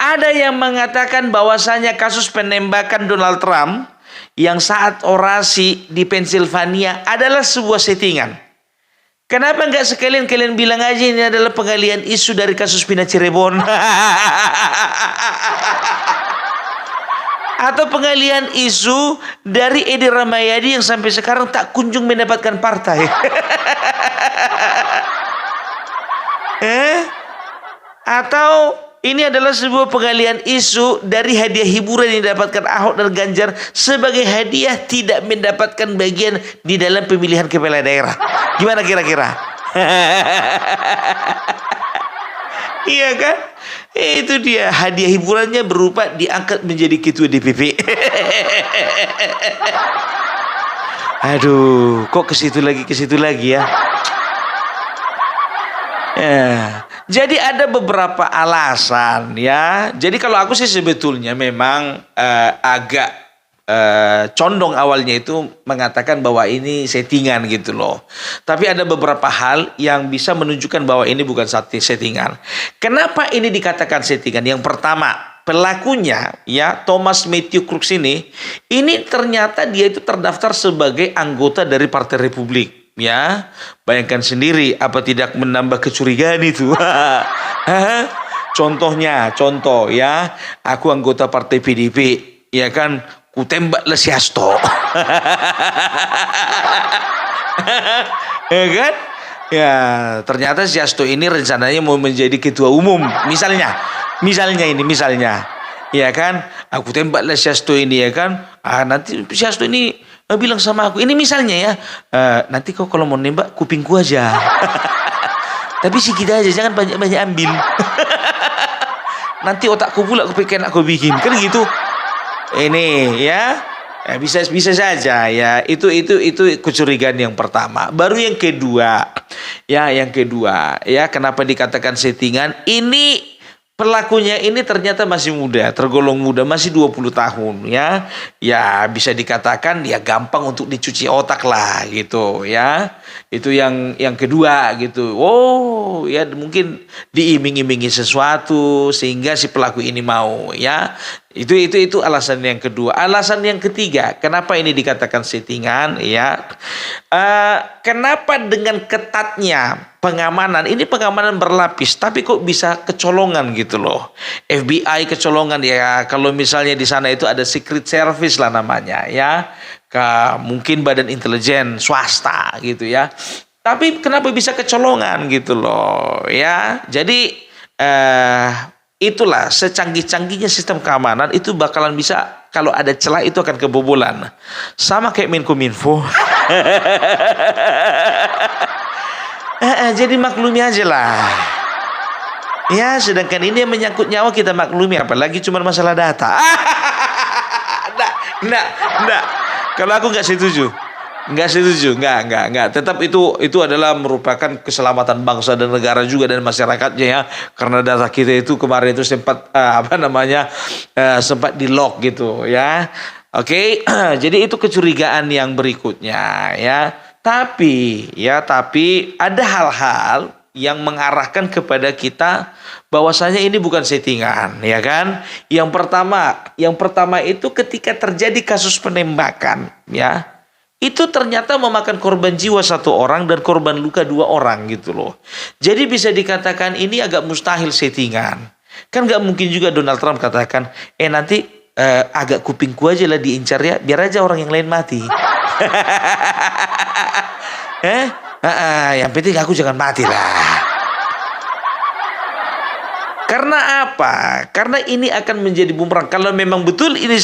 Ada yang mengatakan bahwasanya kasus penembakan Donald Trump yang saat orasi di Pennsylvania adalah sebuah settingan. Kenapa nggak sekalian kalian bilang aja ini adalah penggalian isu dari kasus Pina Cirebon? Atau penggalian isu dari Edi Rahmayadi yang sampai sekarang tak kunjung mendapatkan partai. Atau ini adalah sebuah penggalian isu dari hadiah hiburan yang didapatkan Ahok dan Ganjar sebagai hadiah tidak mendapatkan bagian di dalam pemilihan kepala daerah. Gimana kira-kira? Iya kan? Itu dia, hadiah hiburannya berupa diangkat menjadi ketua DPP. Aduh, kok ke situ lagi ya. Jadi ada beberapa alasan ya. Jadi kalau aku sih sebetulnya memang agak condong awalnya itu mengatakan bahwa ini settingan gitu loh. Tapi ada beberapa hal yang bisa menunjukkan bahwa ini bukan settingan. Kenapa ini dikatakan settingan? Yang pertama, pelakunya ya Thomas Matthew Crooks ini ternyata dia itu terdaftar sebagai anggota dari Partai Republik. Ya, bayangkan sendiri apa tidak menambah kecurigaan itu. Contoh ya, aku anggota Partai PDP, ya kan, ku tembaklah si Hasto. Ya kan? Ya, ternyata si Hasto ini rencananya mau menjadi ketua umum, misalnya. Ya kan, aku tembaklah si Hasto ini, ya kan. Nanti si Hasto ini bilang sama aku, ini misalnya ya, nanti kau kalau mau nembak kupingku aja. Tapi sedikit aja, jangan banyak-banyak ambil. Nanti otakku pula aku bikin, kan gitu. Ini ya, bisa saja ya. Itu kecurigaan yang pertama. Baru yang kedua ya, kenapa dikatakan settingan? Ini pelakunya ini ternyata masih muda, tergolong muda, masih 20 tahun ya. Ya bisa dikatakan dia gampang untuk dicuci otak lah gitu ya. Itu yang kedua gitu. Oh ya, mungkin diiming-imingi sesuatu sehingga si pelaku ini mau ya. Itu alasan yang kedua. Alasan yang ketiga, kenapa ini dikatakan settingan ya? Kenapa dengan ketatnya pengamanan, ini pengamanan berlapis, tapi kok bisa kecolongan gitu loh. FBI kecolongan ya, kalau misalnya di sana itu ada Secret Service lah namanya ya, mungkin badan intelijen swasta gitu ya. Tapi kenapa bisa kecolongan gitu loh ya? Jadi itulah, secanggih-canggihnya sistem keamanan itu bakalan bisa, kalau ada celah itu akan kebobolan. Sama kayak Menkominfo. Jadi maklumi aja lah. Ya, sedangkan ini yang menyangkut nyawa kita maklumi, apalagi cuma masalah data. Enggak. Kalau aku enggak setuju. Enggak. Tetap itu adalah merupakan keselamatan bangsa dan negara juga dan masyarakatnya ya. Karena data kita itu kemarin itu sempat sempat di-lock gitu ya. Oke. Jadi itu kecurigaan yang berikutnya ya. Tapi ada hal-hal yang mengarahkan kepada kita bahwasanya ini bukan settingan, ya kan? Yang pertama itu ketika terjadi kasus penembakan, ya, itu ternyata memakan korban jiwa 1 orang dan korban luka 2 orang gitu loh. Jadi bisa dikatakan ini agak mustahil settingan. Kan nggak mungkin juga Donald Trump katakan, nanti agak kupingku aja lah diincar ya, biar aja orang yang lain mati. Yang penting aku jangan mati lah. Karena apa? Karena ini akan menjadi bumerang. Kalau memang betul ini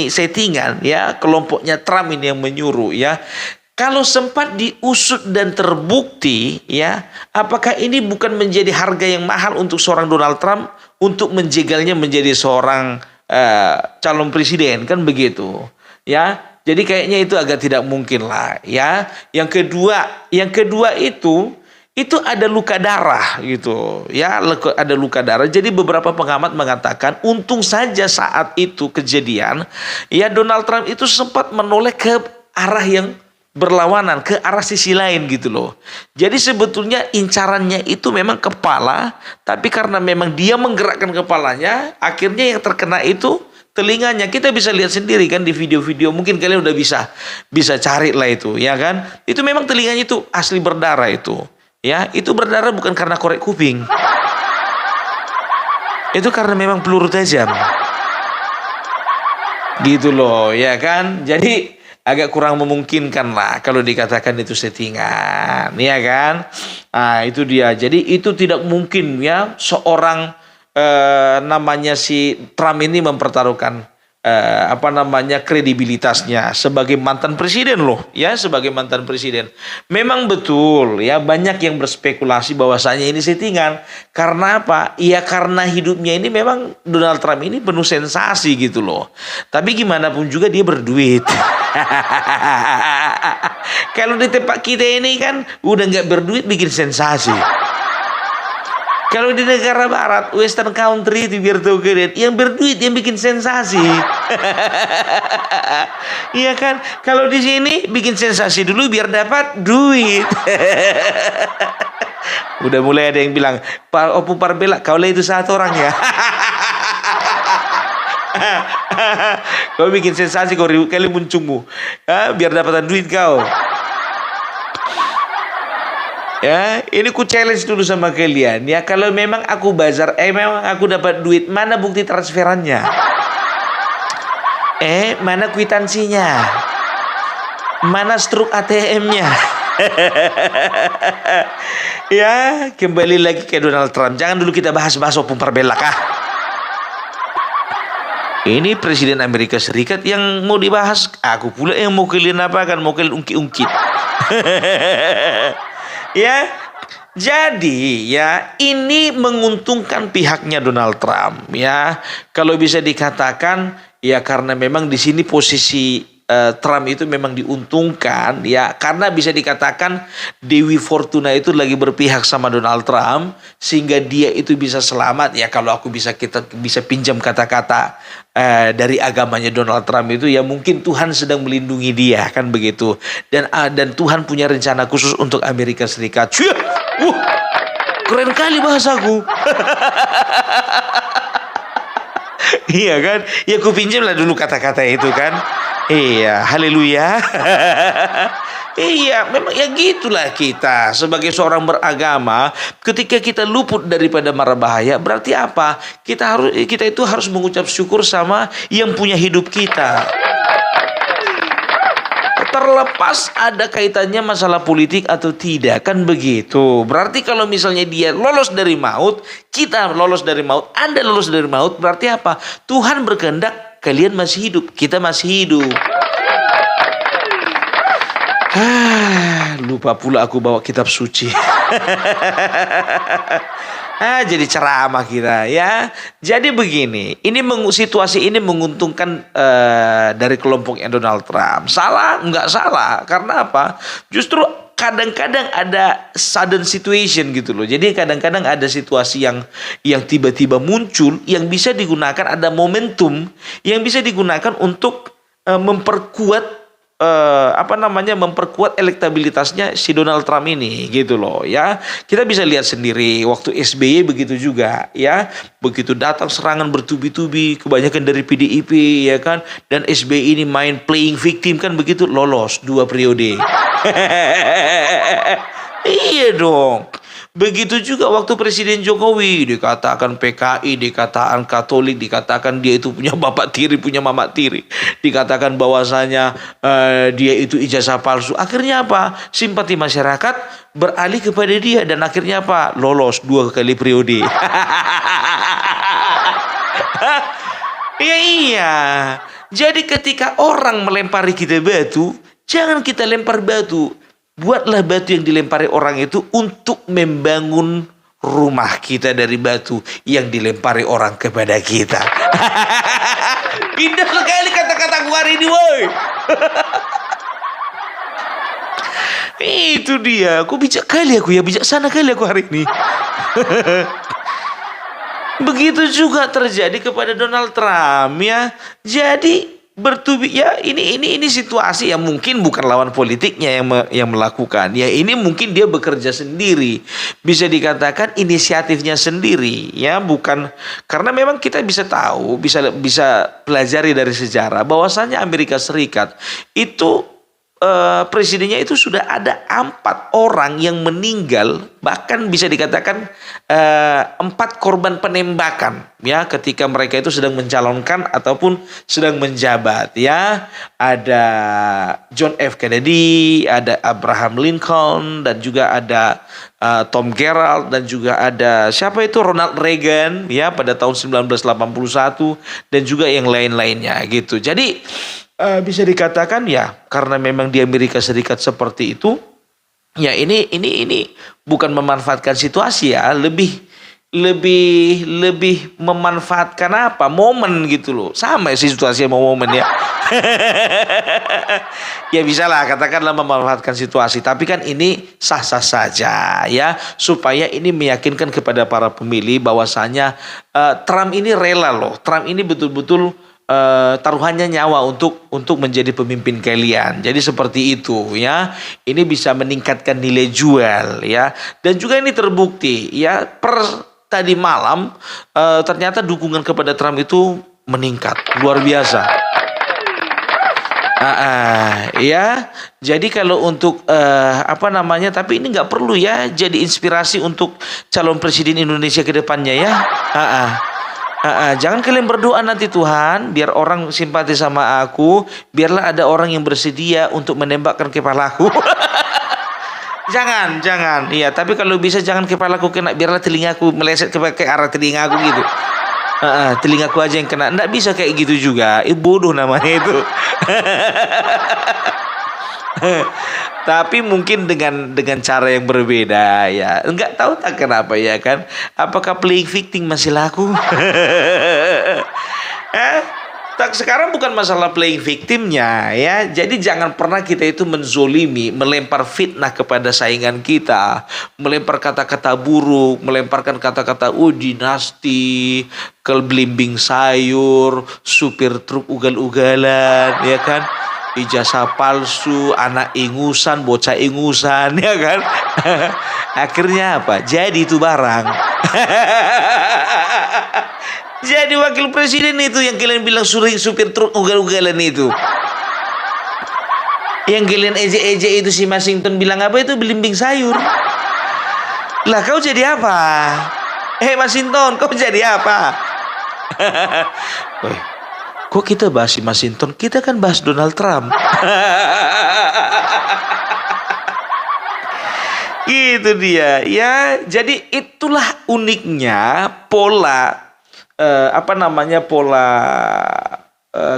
settingan ya, kelompoknya Trump ini yang menyuruh ya. Kalau sempat diusut dan terbukti ya, apakah ini bukan menjadi harga yang mahal untuk seorang Donald Trump untuk menjegalnya menjadi seorang calon presiden, kan begitu ya. Jadi kayaknya itu agak tidak mungkin lah ya. Yang kedua itu ada luka darah gitu ya, ada luka darah. Jadi beberapa pengamat mengatakan untung saja saat itu kejadian ya Donald Trump itu sempat menoleh ke arah yang berlawanan ke arah sisi lain gitu loh. Jadi sebetulnya incarannya itu memang kepala, tapi karena memang dia menggerakkan kepalanya, akhirnya yang terkena itu telinganya. Kita bisa lihat sendiri kan di video-video, mungkin kalian udah bisa cari lah itu, ya kan? Itu memang telinganya itu asli berdarah itu. Ya, itu berdarah bukan karena korek kuping. Itu karena memang peluru tajam. Gitu loh, ya kan? Jadi agak kurang memungkinkan lah kalau dikatakan itu settingan, ya kan? Nah, itu dia. Jadi itu tidak mungkin ya seorang namanya si Trump ini mempertaruhkan kredibilitasnya sebagai mantan presiden loh, ya, sebagai mantan presiden. Memang betul ya, banyak yang berspekulasi bahwasanya ini settingan. Karena apa? Ya karena hidupnya ini memang Donald Trump ini penuh sensasi gitu loh. Tapi gimana pun juga dia berduit. Kalau di tempat kita ini kan udah nggak berduit bikin sensasi. Kalau di negara barat, Western country itu biar tahu kalian, yang berduit yang bikin sensasi. Iya kan? Kalau di sini bikin sensasi dulu biar dapat duit. Udah mulai ada yang bilang, Pak Opung Parbela, kau itu satu orang ya. Kau bikin sensasi, kau kali muncungmu, biar dapatan duit kau. Ya, ini ku challenge dulu sama kalian ya. Kalau memang aku bazar, memang aku dapat duit, mana bukti transferannya? Mana kwitansinya? Mana struk ATM-nya? Ya, kembali lagi ke Donald Trump. Jangan dulu kita bahas-bahas Opung Parbela kah? Ini Presiden Amerika Serikat yang mau dibahas. Aku pula yang mau kalian apakan, mau kalian ungkit-ungkit. Ya, jadi ya ini menguntungkan pihaknya Donald Trump ya. Kalau bisa dikatakan ya karena memang di sini posisi Trump itu memang diuntungkan ya, karena bisa dikatakan Dewi Fortuna itu lagi berpihak sama Donald Trump sehingga dia itu bisa selamat ya. Kalau kita bisa pinjam kata-kata dari agamanya Donald Trump itu ya, mungkin Tuhan sedang melindungi dia kan begitu, dan Tuhan punya rencana khusus untuk Amerika Serikat. Keren kali bahasaku. Iya kan? Ya ku pinjam lah dulu kata-kata itu kan. Iya, haleluya. Iya, memang ya gitulah kita sebagai seorang beragama. Ketika kita luput daripada mara bahaya, berarti apa? Kita itu harus mengucap syukur sama yang punya hidup kita. Terlepas ada kaitannya masalah politik atau tidak, kan begitu. Berarti kalau misalnya dia lolos dari maut, kita lolos dari maut, Anda lolos dari maut, berarti apa? Tuhan berkehendak kalian masih hidup, kita masih hidup. Lupa pula aku bawa kitab suci. Jadi ceramah kita ya. Jadi begini, situasi ini menguntungkan dari kelompoknya Donald Trump. Salah? Enggak salah. Karena apa? Justru kadang-kadang ada sudden situation gitu loh. Jadi kadang-kadang ada situasi yang tiba-tiba muncul, yang bisa digunakan, ada momentum yang bisa digunakan untuk memperkuat elektabilitasnya si Donald Trump ini gitu loh ya. Kita bisa lihat sendiri waktu SBY begitu juga ya, begitu datang serangan bertubi-tubi kebanyakan dari PDIP ya kan, dan SBY ini main playing victim kan begitu, lolos 2 periode. Iya dong. Begitu juga waktu Presiden Jokowi, dikatakan PKI, dikatakan Katolik, dikatakan dia itu punya bapak tiri, punya mama tiri, dikatakan bahwasanya dia itu ijazah palsu. Akhirnya apa? Simpati masyarakat beralih kepada dia, dan akhirnya apa? Lolos 2 kali periode. Iya. Jadi ketika orang melempari kita batu, jangan kita lempar batu. Buatlah batu yang dilempari orang itu untuk membangun rumah kita dari batu yang dilempari orang kepada kita. Indah sekali kata-kataku hari ini, woi. Itu dia. Aku bijak kali aku ya, bijaksana kali aku hari ini. Begitu juga terjadi kepada Donald Trump ya. Jadi bertubi ya, ini situasi yang mungkin bukan lawan politiknya yang melakukan. Ya ini mungkin dia bekerja sendiri. Bisa dikatakan inisiatifnya sendiri ya, bukan karena memang kita bisa tahu, bisa pelajari dari sejarah bahwasanya Amerika Serikat itu presidennya itu sudah ada 4 orang yang meninggal, bahkan bisa dikatakan 4 korban penembakan ya ketika mereka itu sedang mencalonkan ataupun sedang menjabat ya. Ada John F. Kennedy, ada Abraham Lincoln, dan juga ada Tom Gerald, dan juga ada siapa itu Ronald Reagan ya pada tahun 1981, dan juga yang lain-lainnya gitu. Jadi bisa dikatakan ya karena memang di Amerika Serikat seperti itu ya, ini bukan memanfaatkan situasi ya, lebih memanfaatkan apa momen gitu loh, sama sih situasi sama momen ya. Ya bisa lah katakanlah memanfaatkan situasi, tapi kan ini sah-sah saja ya, supaya ini meyakinkan kepada para pemilih bahwasanya Trump ini rela loh, Trump ini betul-betul taruhannya nyawa untuk menjadi pemimpin kalian. Jadi seperti itu ya. Ini bisa meningkatkan nilai jual ya. Dan juga ini terbukti ya, per tadi malam ternyata dukungan kepada Trump itu meningkat luar biasa. Ya. Jadi kalau untuk tapi ini nggak perlu ya jadi inspirasi untuk calon presiden Indonesia ke depannya ya. Jangan kalian berdoa nanti Tuhan biar orang simpati sama aku, biarlah ada orang yang bersedia untuk menembakkan kepalaku. Jangan. Iya, tapi kalau bisa jangan kepalaku kena, biarlah telingaku meleset ke arah telingaku gitu. Telingaku aja yang kena. Nggak bisa kayak gitu juga. Bodoh namanya itu. Tapi mungkin dengan cara yang berbeda ya. Enggak tahu tak kenapa ya kan. Apakah playing victim masih laku? Sekarang bukan masalah playing victimnya ya. Jadi jangan pernah kita itu menzolimi, melempar fitnah kepada saingan kita, melempar kata-kata buruk, melemparkan kata-kata dinasti, belimbing sayur, supir truk ugal-ugalan ya kan. Ijazah palsu, anak ingusan, bocah ingusan, ya kan? Akhirnya apa? Jadi itu barang. Jadi wakil presiden itu yang kalian bilang supir truk ugal-ugalan itu. Yang kalian ejek-ejek itu si Masinton bilang apa itu belimbing sayur. Lah kau jadi apa? Masinton, kau jadi apa? Kok kita bahas si Masinton? Kita kan bahas Donald Trump. Gitu dia. Ya, jadi itulah uniknya pola pola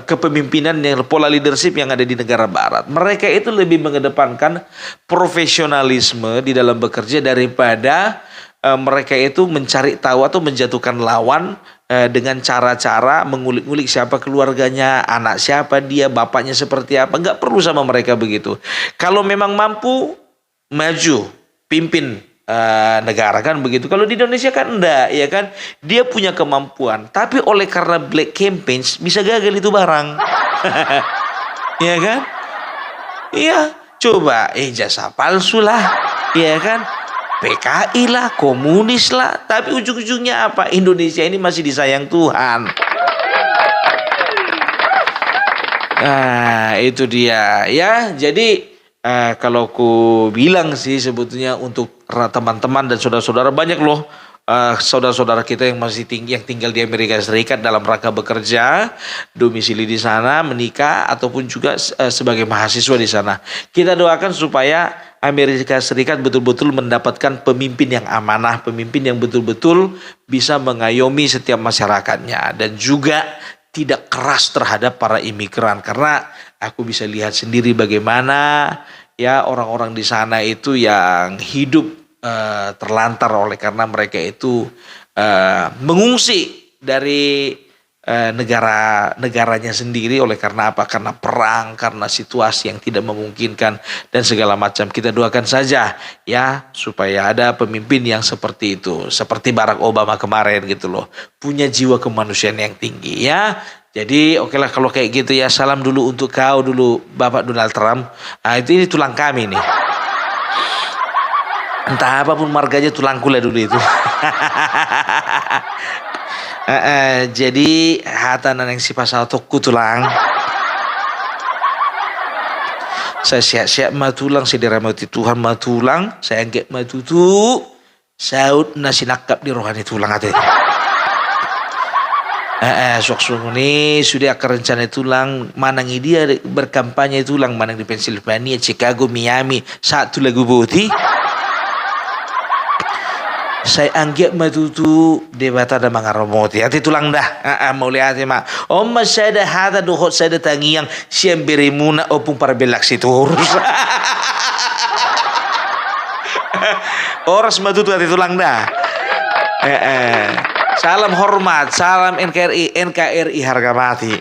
kepemimpinan pola leadership yang ada di negara barat. Mereka itu lebih mengedepankan profesionalisme di dalam bekerja daripada mereka itu mencari tahu atau menjatuhkan lawan dengan cara-cara mengulik-ngulik siapa keluarganya, anak siapa dia, bapaknya seperti apa. Nggak perlu sama mereka begitu. Kalau memang mampu maju, pimpin negara kan begitu. Kalau di Indonesia kan enggak, ya kan. Dia punya kemampuan, tapi oleh karena black campaigns bisa gagal itu barang. Ya kan? Iya, coba jasa palsu lah, ya kan? PKI lah, komunis lah, tapi ujung-ujungnya apa? Indonesia ini masih disayang Tuhan. Nah, itu dia ya. Jadi kalau ku bilang sih sebetulnya untuk teman-teman dan saudara-saudara, banyak loh saudara-saudara kita yang masih yang tinggal di Amerika Serikat dalam rangka bekerja, domisili di sana, menikah ataupun juga sebagai mahasiswa di sana. Kita doakan supaya Amerika Serikat betul-betul mendapatkan pemimpin yang amanah, pemimpin yang betul-betul bisa mengayomi setiap masyarakatnya dan juga tidak keras terhadap para imigran, karena aku bisa lihat sendiri bagaimana ya orang-orang di sana itu yang hidup terlantar oleh karena mereka itu mengungsi dari negaranya sendiri oleh karena apa? Karena perang, karena situasi yang tidak memungkinkan dan segala macam. Kita doakan saja ya supaya ada pemimpin yang seperti itu, seperti Barack Obama kemarin gitu loh, punya jiwa kemanusiaan yang tinggi ya. Jadi oke lah kalau kayak gitu ya, salam dulu untuk kau dulu Bapak Donald Trump. Nah, ini tulang kami nih. Entah apapun marganya, tulangku lah dulu itu. Jadi hatanan yang si pasal tokku tulang. Saya siap-siap matulang, saya dirahmati Tuhan matulang, saya anggap matutu, saud nasi nakap di rohani tulang hati. Sok-sok ini sudah akan rencana tulang, manang dia berkampanye tulang, manang di Pennsylvania, Chicago, Miami, satu lagu boti. Saya anggap matutu debata ada mangaromoti hati tulang dah mau lihat mak saya dah hata dohot saya dah tangiang siam berimuna opung para belak situ urus oras matutu hati tulang dah salam hormat, salam NKRI harga mati.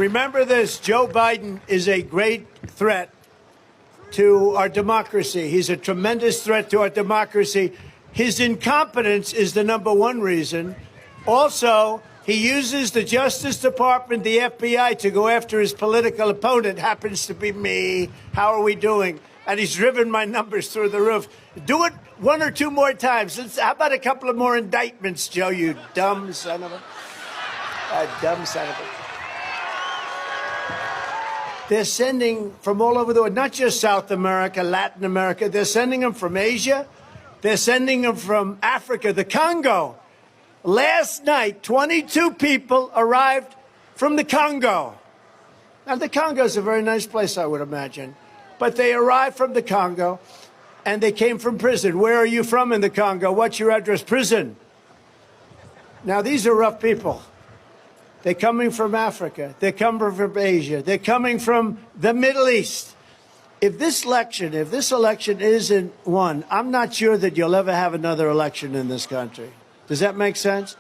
Remember this, Joe Biden is a great threat to our democracy. He's a tremendous threat to our democracy. His incompetence is the number one reason. Also, he uses the Justice Department, the FBI, to go after his political opponent, happens to be me. How are we doing? And he's driven my numbers through the roof. Do it one or two more times. How about a couple of more indictments, Joe, you dumb son of a... dumb son of a... They're sending from all over the world, not just South America, Latin America. They're sending them from Asia. They're sending them from Africa, the Congo. Last night, 22 people arrived from the Congo. Now, the Congo is a very nice place, I would imagine. But they arrived from the Congo, and they came from prison. Where are you from in the Congo? What's your address? Prison. Now, these are rough people. They're coming from Africa. They're coming from Asia. They're coming from the Middle East. If this election isn't won, I'm not sure that you'll ever have another election in this country. Does that make sense?